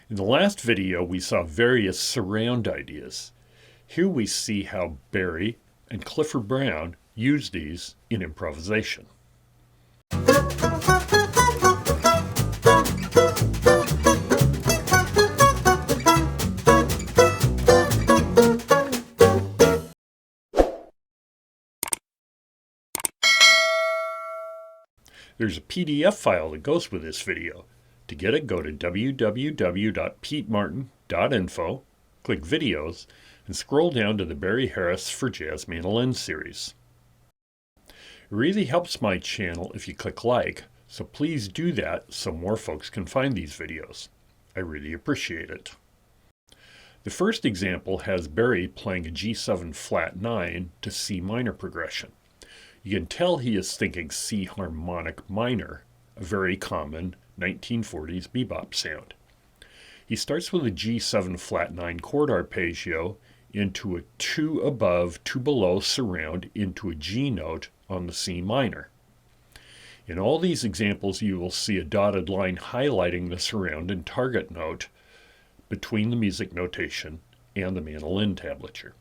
In the last video, we saw various surround ideas. Here we see how Barry and Clifford Brown use these in improvisation. There's a PDF file that goes with this video. To get it, go to www.petemartin.info, click Videos, and scroll down to the Barry Harris for Jazz Mandolin series. It really helps my channel if you click like, so please do that so more folks can find these videos. I really appreciate it. The first example has Barry playing a G7 flat 9 to C minor progression. You can tell he is thinking C harmonic minor, a very common 1940s bebop sound. He starts with a G7 flat 9 chord arpeggio into a 2 above, 2 below surround into a G note on the C minor. In all these examples, you will see a dotted line highlighting the surround and target note between the music notation and the mandolin tablature.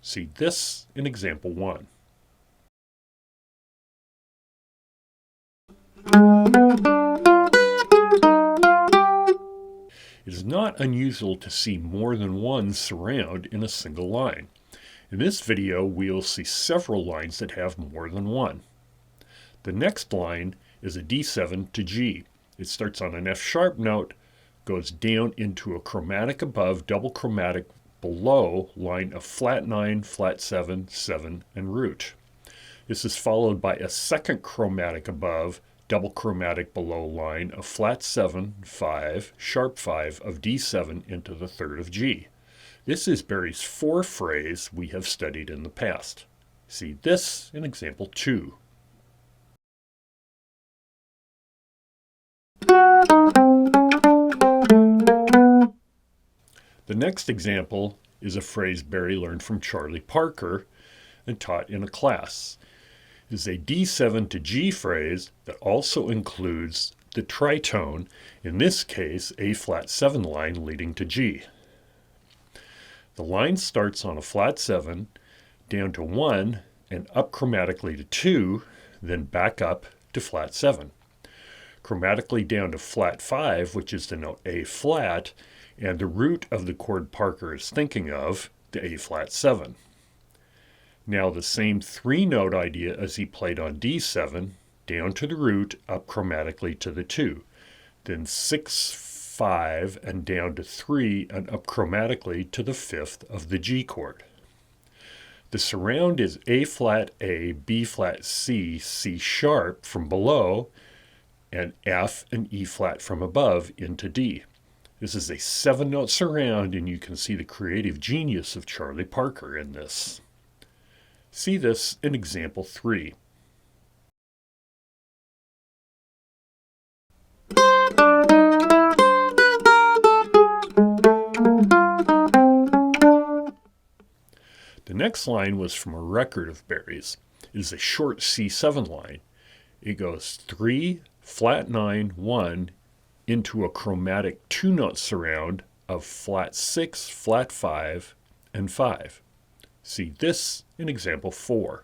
See this in example 1. It is not unusual to see more than one surround in a single line. In this video, we will see several lines that have more than one. The next line is a D7 to G. It starts on an F sharp note, goes down into a chromatic above, double chromatic below line of flat 9, flat 7, 7, and root. This is followed by a second chromatic above, double chromatic below line of flat 7, 5, sharp 5 of D7 into the third of G. This is Barry's 4 phrase we have studied in the past. See this in example 2. The next example is a phrase Barry learned from Charlie Parker and taught in a class. It is a D7 to G phrase that also includes the tritone, in this case a flat 7 line leading to G. The line starts on a flat 7, down to 1, and up chromatically to 2, then back up to flat 7. Chromatically down to flat 5, which is the note A flat, and the root of the chord Parker is thinking of, the A flat 7. Now the same 3-note idea as he played on D7, down to the root, up chromatically to the 2. Then 6, 5, and down to 3, and up chromatically to the 5th of the G chord. The surround is A flat A, B flat C, C sharp from below, and F and E flat from above into D. This is a 7-note surround, and you can see the creative genius of Charlie Parker in this. See this in example 3. The next line was from a record of Barry's. It is a short C7 line. It goes 3, flat 9, 1 into a chromatic 2-note surround of flat 6, flat 5, and 5. See this in example 4.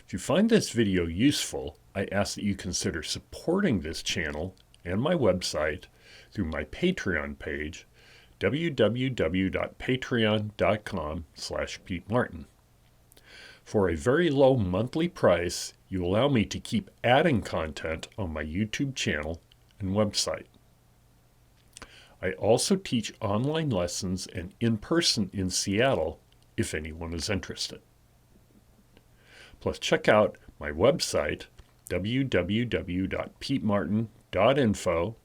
If you find this video useful, I ask that you consider supporting this channel and my website through my Patreon page, www.patreon.com/PeteMartin. For a very low monthly price, you allow me to keep adding content on my YouTube channel and website. I also teach online lessons and in person in Seattle if anyone is interested. Plus check out my website, www.petemartin.info,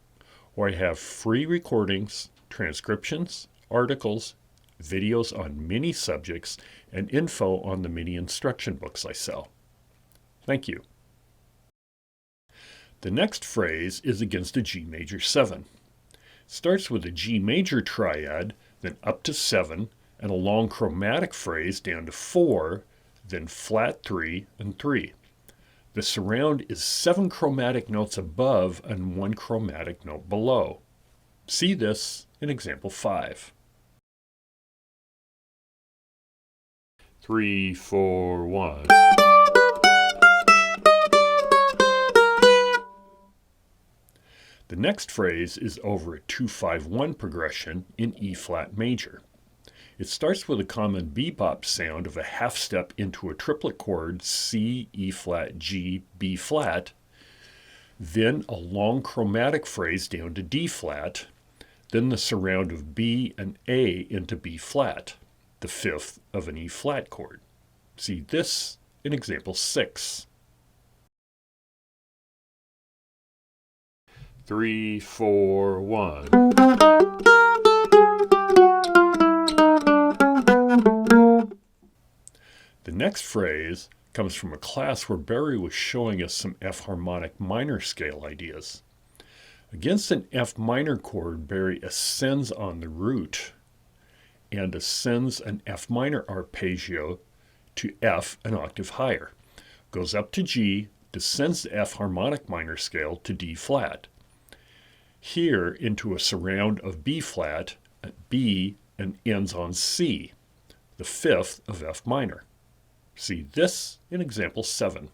where I have free recordings, transcriptions, articles, videos on many subjects, and info on the many instruction books I sell. Thank you. The next phrase is against a G major 7. It starts with a G major triad, then up to 7, and a long chromatic phrase down to 4, then flat 3 and 3. The surround is 7 chromatic notes above and 1 chromatic note below. See this in example 5. 3, 4, 1. The next phrase is over a 2-5-1 progression in E-flat major. It starts with a common bebop sound of a half step into a triplet chord C, E-flat, G, B-flat, then a long chromatic phrase down to D-flat, then the surround of B and A into B-flat, the fifth of an E-flat chord. See this in example 6. 3, 4, 1. The next phrase comes from a class where Barry was showing us some F harmonic minor scale ideas. Against an F minor chord, Barry ascends on the root and ascends an F minor arpeggio to F an octave higher, goes up to G, descends the F harmonic minor scale to D flat. Here into a surround of B flat, B, and ends on C, the fifth of F minor. See this in example 7.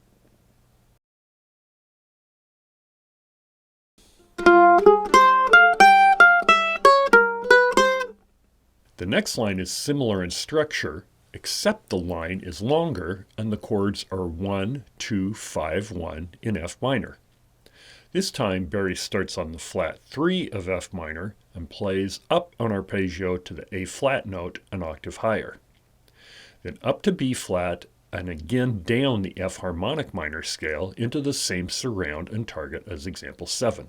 The next line is similar in structure, except the line is longer and the chords are 1, 2, 5, 1 in F minor. This time Barry starts on the flat 3 of F minor and plays up an arpeggio to the A flat note an octave higher. Then up to B flat and again down the F harmonic minor scale into the same surround and target as example 7.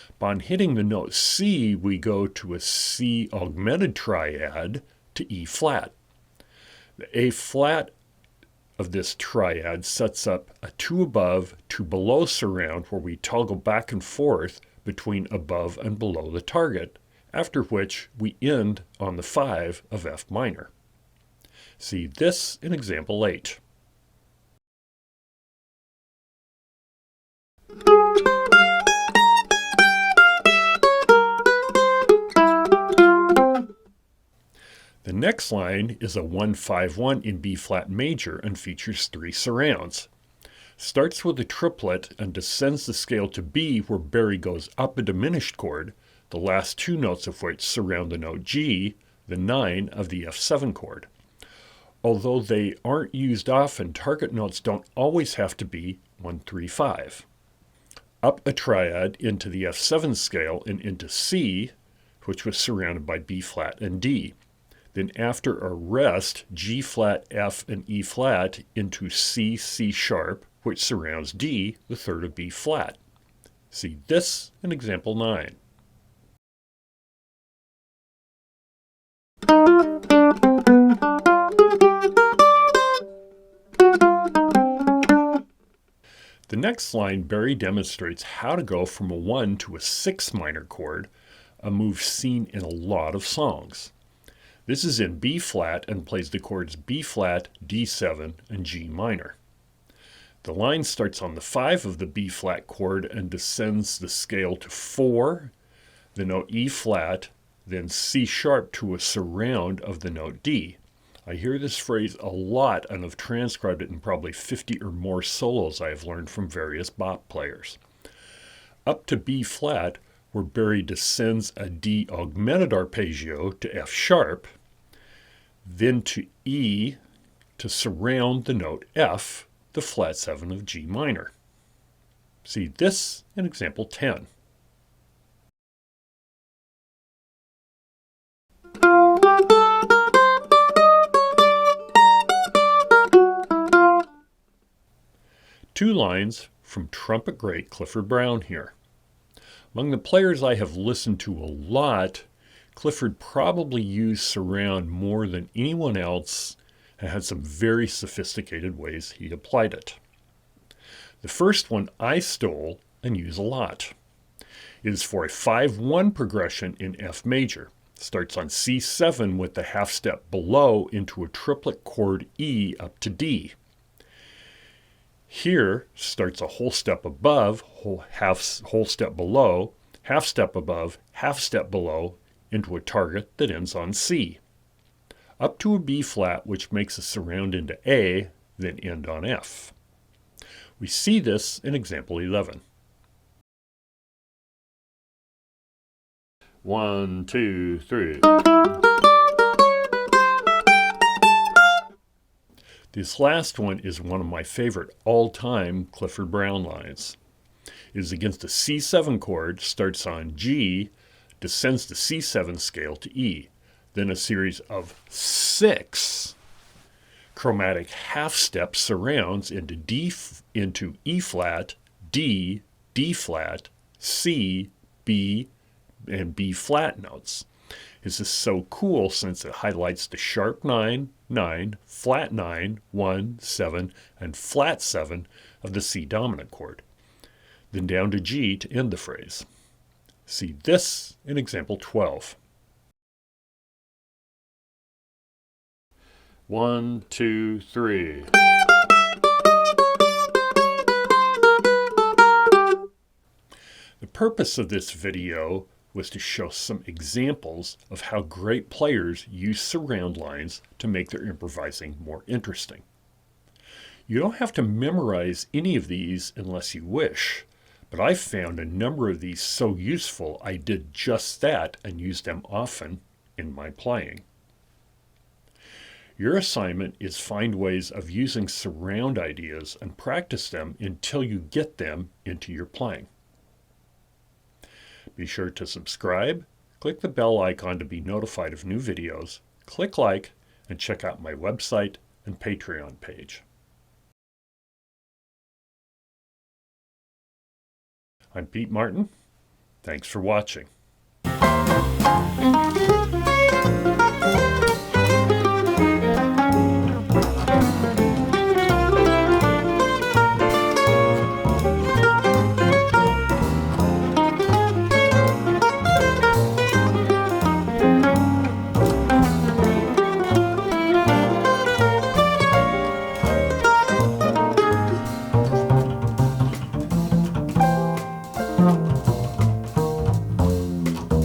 Upon hitting the note C, we go to a C augmented triad to E flat. The A flat of this triad sets up a 2 above, 2 below surround where we toggle back and forth between above and below the target, after which we end on the 5 of F minor. See this in example 8. The next line is a 1-5-1 in B-flat major and features 3 surrounds. Starts with a triplet and descends the scale to B where Barry goes up a diminished chord, the last 2 notes of which surround the note G, the 9 of the F7 chord. Although they aren't used often, target notes don't always have to be 1, 3, 5. Up a triad into the F7 scale and into C, which was surrounded by B-flat and D. Then after a rest, G flat, F, and E flat into C, C sharp, which surrounds D, the third of B flat. See this in example 9. The next line, Barry demonstrates how to go from a 1 to a 6 minor chord, a move seen in a lot of songs. This is in B flat and plays the chords B flat, D7, and G minor. The line starts on the 5 of the B flat chord and descends the scale to 4, the note E flat, then C sharp to a surround of the note D. I hear this phrase a lot and have transcribed it in probably 50 or more solos I have learned from various bop players. Up to B flat, where Barry descends a D augmented arpeggio to F sharp, then to E to surround the note F, the flat 7 of G minor. See this in example 10. Two lines from trumpet great Clifford Brown here. Among the players I have listened to a lot, Clifford probably used surround more than anyone else and had some very sophisticated ways he applied it. The first one I stole and use a lot. It is for a 5-1 progression in F major. Starts on C7 with the half step below into a triplet chord E up to D. Here starts a whole step above, whole step below, half step above, half step below, into a target that ends on C. Up to a B flat, which makes a surround into A, then end on F. We see this in example 11. 1, 2, 3. This last one is one of my favorite all-time Clifford Brown lines. It is against a C7 chord, starts on G, descends the C7 scale to E, then a series of 6 chromatic half-step surrounds into E flat, D, D flat, C, B, and B flat notes. This is so cool since it highlights the sharp 9, 9, flat 9, 1, 7, and flat 7 of the C dominant chord. Then down to G to end the phrase. See this in example 12. 1, 2, 3. The purpose of this video was to show some examples of how great players use surround lines to make their improvising more interesting. You don't have to memorize any of these unless you wish, but I've found a number of these so useful I did just that and used them often in my playing. Your assignment is find ways of using surround ideas and practice them until you get them into your playing. Be sure to subscribe, click the bell icon to be notified of new videos, click like, and check out my website and Patreon page. I'm Pete Martin. Thanks for watching.